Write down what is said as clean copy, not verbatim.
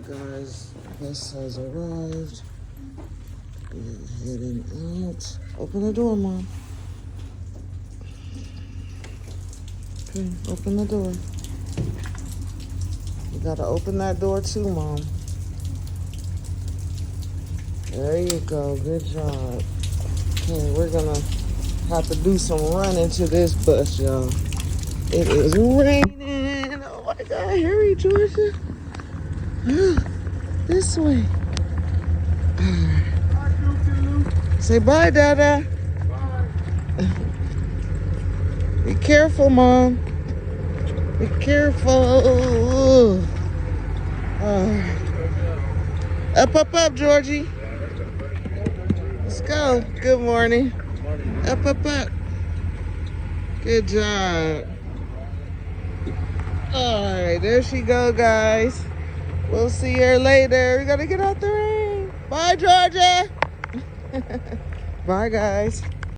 guys, bus has arrived. We're heading out. Open the door, Mom. Okay, open the door. You gotta open that door too, Mom. There you go, good job. Okay, we're gonna have to do some running to this bus, y'all. It is raining. Oh my God, hurry, Georgia. This way. Say bye, Dada. Bye. Be careful, Mom. Be careful. Up, Georgie. Let's go. Good morning. Up. Good job. All right, there she go, guys. We'll see her later. We gotta get out the rain. Bye, Georgia. Bye, guys.